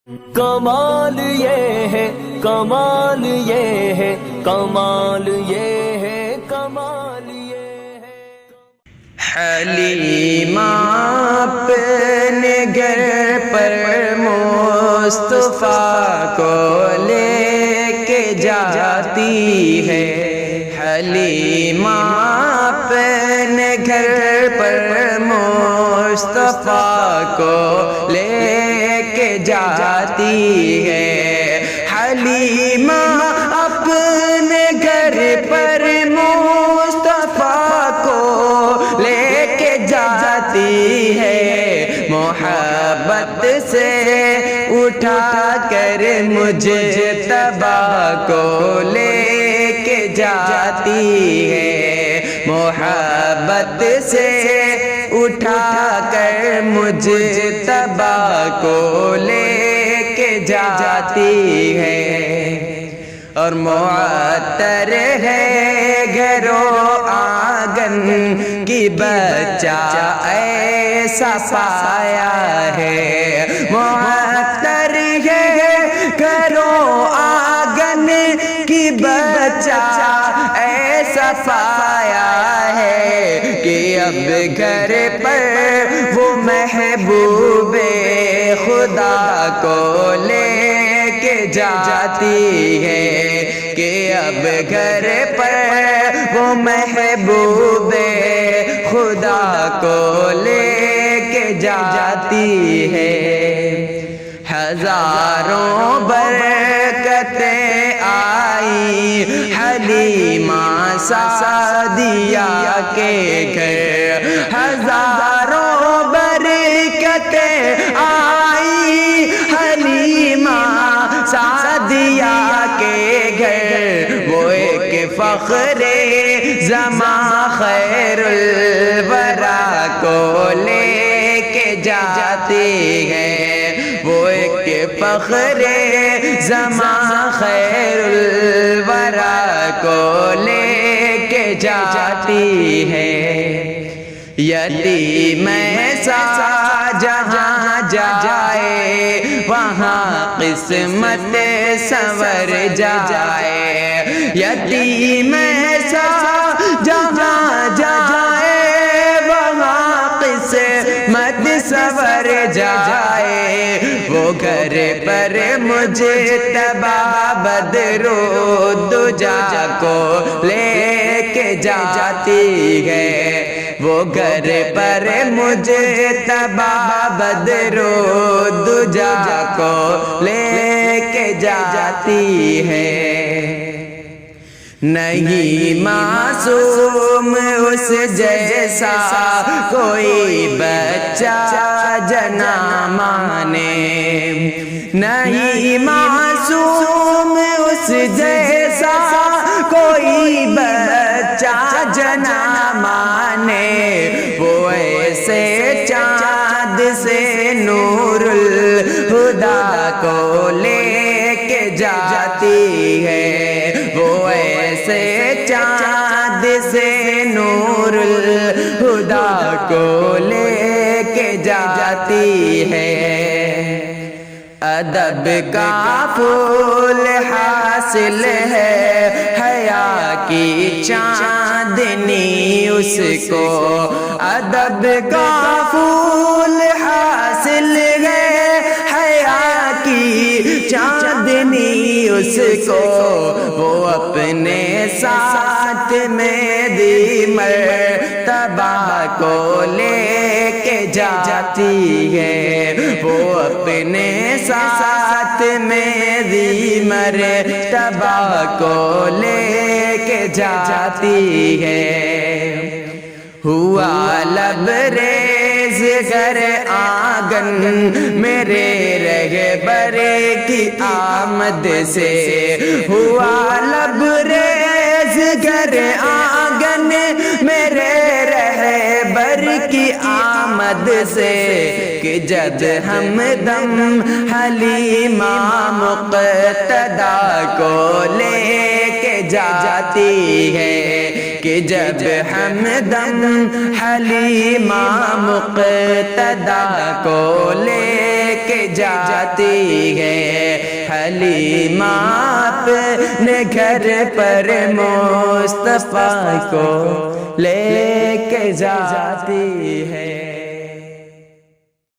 کمال یہ ہے، کمال یہ ہے، کمال یہ ہے، کمال یہ ہے۔ حلیمہ اپنے گھر پر مصطفیٰ کو لے کے جاتی ہے، حلیمہ اپنے گھر پر مصطفیٰ کو لے کے جاتی ہے، حلیمہ اپنے گھر پر مصطفیٰ کو لے کے جاتی ہے، محبت سے اٹھا کر مجھے تبا کو لے کے جاتی ہے، محبت سے اٹھا کر مجھے تبا کو لے کے جاتی ہے، اور معطر ہے گھر و آنگن کی بچہ ایسا پایا ہے، معطر ہے گھر و آنگن کی بچہ ایسا پایا ہے کہ اب گھر پر وہ محبوب خدا کو لے کے جاتی ہے، کہ اب گھر پر وہ محبوب خدا کو لے کے جاتی ہے، ہزاروں برکتیں آئی حلیمہ سعدیہ کے گھر، ہزاروں برکتیں آئی حلیمہ سعدیہ کے گھر، وہ ایک فخر زمان خیر الورا کو لے کے جاتی ہے، وہ ایک فخر زمان خیر الورا کو لے کے جاتی ہے، یتیم ایسا جہاں جائے وہاں قسمت سنور جائے، یتیم ایسا جہاں جائے وہاں قسمت سنور جائے، وہ گھر پر مجھے تبا بدرو دجا کو لے کے جاتی ہے، وہ گھر پر مجھے تبا بدرو دجا کو لے کے جاتی ہے، نہیں معصوم اس جیسا کوئی بچہ جنا مانے، نہیں معصوم اس جیسا کوئی بچہ جنا مانے، وہ ایسے چاند سے نور الہدا کو لے کے جاتی ہے، وہ ایسے چاند سے نور الہدا کو لے کے جاتی ہے، ادب کا پھول حاصل ہے حیا کی چاندنی اس کو، ادب کا پھول حاصل ہے حیا کی چاندنی اس کو، وہ اپنے ساتھ میں دی مرتبہ کو لے کے جاتی ہے، وہ اپنے ساتھ میں دی مرتبہ کو لے کے جاتی ہے، ہوا لبریز گھر آنگن میرے رہبر کی آمد سے، ہوا لبریز گھر آنگن میرے رہبر کی آمد سے، کہ جب ہمدم حلیمہ مقتدیٰ کو لے کے جاتی ہے، کہ جب ہمدم حلیمہ مقتدیٰ کو لے کے کے جاتی ہے، حلیمہ اپنے گھر پر مصطفیٰ کو لے کے جاتی ہے۔